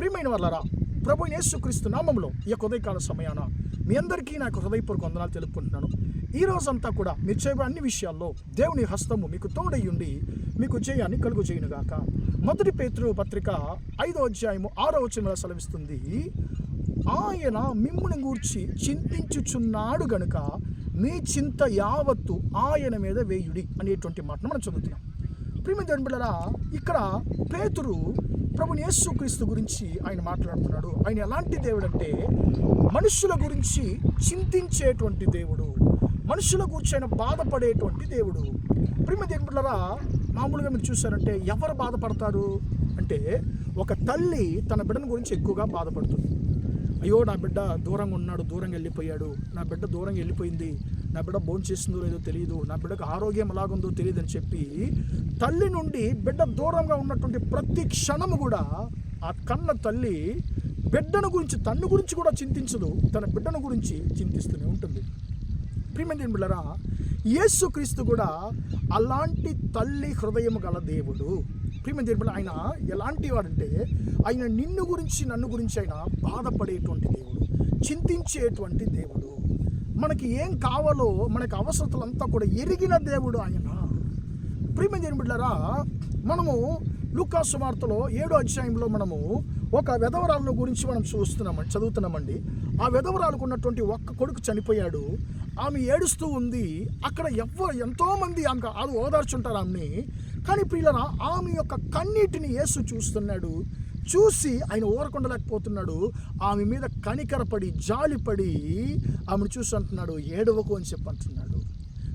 ప్రియమైన వాళ్ళారా, ప్రభు యేసుక్రీస్తు నామములో ఈ యొక్క ఉదయకాల సమయాన మీ అందరికీ నాకు హృదయపూర్వక వందనాలు తెలుపుకుంటున్నాను. ఈ రోజంతా కూడా మీరు చేయబోయే అన్ని విషయాల్లో దేవుని హస్తము మీకు తోడయ్యుండి మీకు జయాన్ని కలుగు చేయునుగాక. మొదటి పేతురు పత్రిక 5వ అధ్యాయము 6వ వచనంలో సెలవిస్తుంది, ఆయన మిమ్ముని గూర్చి చింతించుచున్నాడు గనుక మీ చింత యావత్తు ఆయన మీద వేయుడి అనేటువంటి మాటను మనం చదువుతున్నాం. ప్రియమైన దేవుని బిడ్డలారా, ఇక్కడ పేతురు ప్రభుని యేసుక్రీస్తు గురించి ఆయన మాట్లాడుతున్నాడు. ఆయన ఎలాంటి దేవుడు అంటే మనుషుల గురించి చింతించేటువంటి దేవుడు, మనుషుల గురించి ఆయన బాధపడేటువంటి దేవుడు. ప్రియమైన దేవుని బిడ్డలారా, మామూలుగా మీరు చూసారంటే ఎవరు బాధపడతారు అంటే ఒక తల్లి తన బిడ్డను గురించి ఎక్కువగా బాధపడుతుంది. అయ్యో, నా బిడ్డ దూరంగా ఉన్నాడు, దూరంగా వెళ్ళిపోయాడు, నా బిడ్డ దూరంగా వెళ్ళిపోయింది, నా బిడ్డ భోంచేస్తుందో లేదో తెలియదు, నా బిడ్డకు ఆరోగ్యం ఎలాగుందో తెలియదు అని చెప్పి తల్లి నుండి బిడ్డ దూరంగా ఉన్నటువంటి ప్రతి క్షణము కూడా ఆ కన్న తల్లి బిడ్డను గురించి, తన్ను గురించి కూడా చింతించదు, తన బిడ్డను గురించి చింతిస్తూనే ఉంటుంది. ప్రియమైన బిడ్డలారా, యేసుక్రీస్తు కూడా అలాంటి తల్లి హృదయం గల దేవుడు. ప్రియమైన దేవుడు, ఆయన ఎలాంటి వాడంటే ఆయన నిన్ను గురించి నన్ను గురించి ఆయన బాధపడేటువంటి దేవుడు, చింతించేటువంటి దేవుడు. మనకి ఏం కావాలో మనకి అవసరతలంతా కూడా ఎరిగిన దేవుడు ఆయన. ప్రియమైన దేవుని బిడ్డలారా, మనము లూకా సువార్తలో 7వ అధ్యాయంలో మనము ఒక విధవరాలను గురించి మనం చదువుతున్నామండి. ఆ విధవరాలకు ఉన్నటువంటి ఒక్క కొడుకు చనిపోయాడు. ఆమె ఏడుస్తూ ఉంది. అక్కడ ఎంతోమంది ఆమెకు అది ఓదార్చుంటారు ఆమెని. కానీ ప్రియులారా, ఆమె యొక్క కన్నీటిని యేసు చూస్తున్నాడు. చూసి ఆయన ఊరకుండలేకపోతున్నాడు. ఆమె మీద కనికరపడి జాలిపడి ఆమెను చూసి అంటున్నాడు, ఏడవకు అని చెప్పి అంటున్నాడు.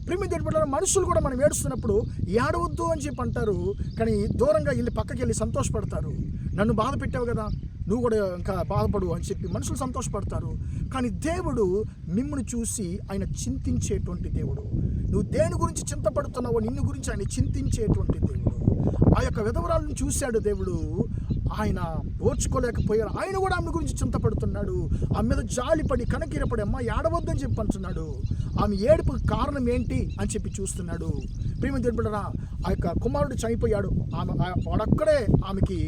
ప్రియమైన దేవుని బిడ్డలారా, మనుషులు కూడా మనం ఏడుస్తున్నప్పుడు ఏడవద్దు అని చెప్పి అంటారు, కానీ దూరంగా వెళ్ళి పక్కకి వెళ్ళి సంతోషపడతారు. నన్ను బాధ పెట్టావు కదా, నువ్వు కూడా ఇంకా బాధపడు అని చెప్పి మనుషులు సంతోషపడతారు. కానీ దేవుడు మిమ్మల్ని చూసి ఆయన చింతించేటువంటి దేవుడు. నువ్వు దేని గురించి చింతపడుతున్నావో నిన్ను గురించి ఆయన చింతించేటువంటి దేవుడు. ఆ యొక్క విధవరాలను చూశాడు దేవుడు, ఆయన ఓర్చుకోలేకపోయాడు. ఆయన కూడా ఆమె గురించి చింతపడుతున్నాడు. ఆమె మీద జాలిపడి కనకిరపడి, అమ్మ ఏడవద్దని చెప్పి అంటున్నాడు. ఆమె ఏడుపుకి కారణం ఏంటి అని చెప్పి చూస్తున్నాడు. ప్రియమైన దేవుని బిడ్డలారా, ఆ యొక్క కుమారుడు చనిపోయాడు. వాడక్కడే ఆమెకి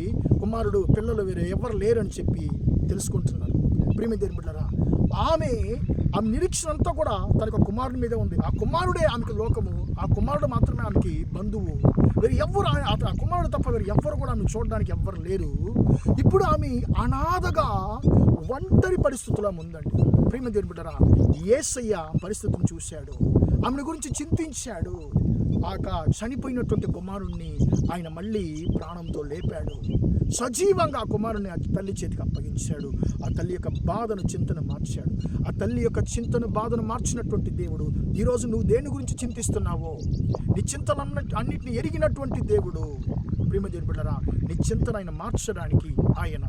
కుమారుడు, పిల్లలు వేరే ఎవరు లేరని చెప్పి తెలుసుకుంటున్నాడు. ప్రియమైన దేవుని బిడ్డలారా, ఆమె నిరీక్షణ అంతా కూడా తనకు కుమారుడి మీదే ఉంది. ఆ కుమారుడే ఆమెకు లోకము, ఆ కుమారుడు మాత్రమే ఆమెకి బంధువు. వేరు ఎవ్వరు, ఆ కుమారుడు తప్ప వేరు ఎవ్వరు కూడా ఆమె చూడడానికి ఎవ్వరు లేరు. ఇప్పుడు ఆమె అనాథగా ఒంటరి పరిస్థితుల్లో ఉందండి. ప్రియమైన దేవుని బిడ్డలారా, యేసయ్య పరిస్థితిని చూశాడు, ఆమెను గురించి చింతించాడు. ఆ చనిపోయినటువంటి కుమారుణ్ణి ఆయన మళ్ళీ ప్రాణంతో లేపాడు. సజీవంగా ఆ కుమారుని ఆ తల్లి చేతికి అప్పగించాడు. ఆ తల్లి యొక్క బాధను, చింతను మార్చాడు. ఆ తల్లి యొక్క చింతను, బాధను మార్చినటువంటి దేవుడు ఈరోజు నువ్వు దేని గురించి చింతిస్తున్నావో, నీ చింతలు అన్నిటిని ఎరిగినటువంటి దేవుడు. ప్రియమైన దేవుని బిడ్డలారా, నీ చింతను ఆయన మార్చడానికి ఆయన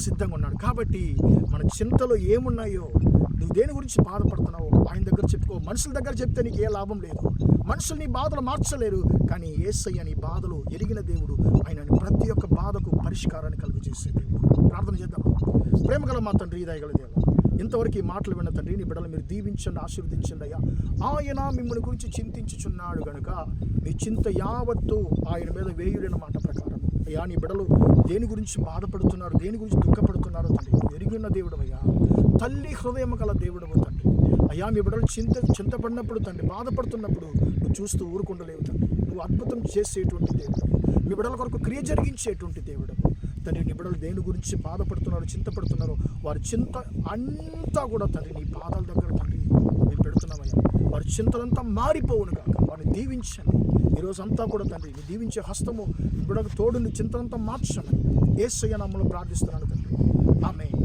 సిద్ధంగా ఉన్నాడు. కాబట్టి మన చింతలో ఏమున్నాయో, నువ్వు దేని గురించి బాధపడుతున్నావో ఆయన దగ్గర చెప్పుకో. మనుషుల దగ్గర చెప్తే నీకు ఏ లాభం లేదు. మనుషులు నీ బాధలు మార్చలేరు. కానీ యేసయ్య నీ బాధలు ఎరిగిన దేవుడు. ఆయన ప్రతి ఒక్క బాధకు పరిష్కారాన్ని కలుగు చేసే దేవుడు. ప్రార్థన చేద్దాం. ప్రేమగల మా తండ్రి, దయగల దేవ, ఇంతవరకు ఈ మాటలు విన్న తండ్రి, నీ బిడ్డలు మీరు దీవించండి, ఆశీర్వదించండి అయ్యా. ఆయన మిమ్మల్ని గురించి చింతించుచున్నాడు గనుక మీ చింత యావత్తు ఆయన మీద వేయుడైన మాట ప్రకారం అయ్యా, నీ బిడ్డలు దేని గురించి బాధపడుతున్నారు, దేని గురించి దుఃఖపడుతున్నారో తండ్రి ఎరిగిన దేవుడు అయ్యా. తల్లి హృదయం గల దేవుడు తండ్రి అయ్యా. మీ బిడ్డలు చింతపడినప్పుడు తండ్రి, బాధపడుతున్నప్పుడు నువ్వు చూస్తూ ఊరుకుండలేవు తండ్రి. నువ్వు అద్భుతం చేసేటువంటి దేవుడు, మీ బిడ్డల కొరకు క్రియ జరిగించేటువంటి దేవుడు తండ్రి. నీ బిడ్డలు దేని గురించి బాధపడుతున్నారు, చింతపడుతున్నారు, వారి చింత అంతా కూడా తండ్రి నీ పాదాల దగ్గర తండ్రి మేము పెడుతున్నామయ్యా. వారి చింతలంతా మారిపోవును కాక వారిని దీవించండి. ఈరోజు అంతా కూడా తండ్రి నీ దీవించే హస్తము బిడ్డకు తోడు, నీ చింతలంతా మార్చండి. యేసయ్య నామములో ప్రార్థిస్తున్నాను తండ్రి. ఆమేన్.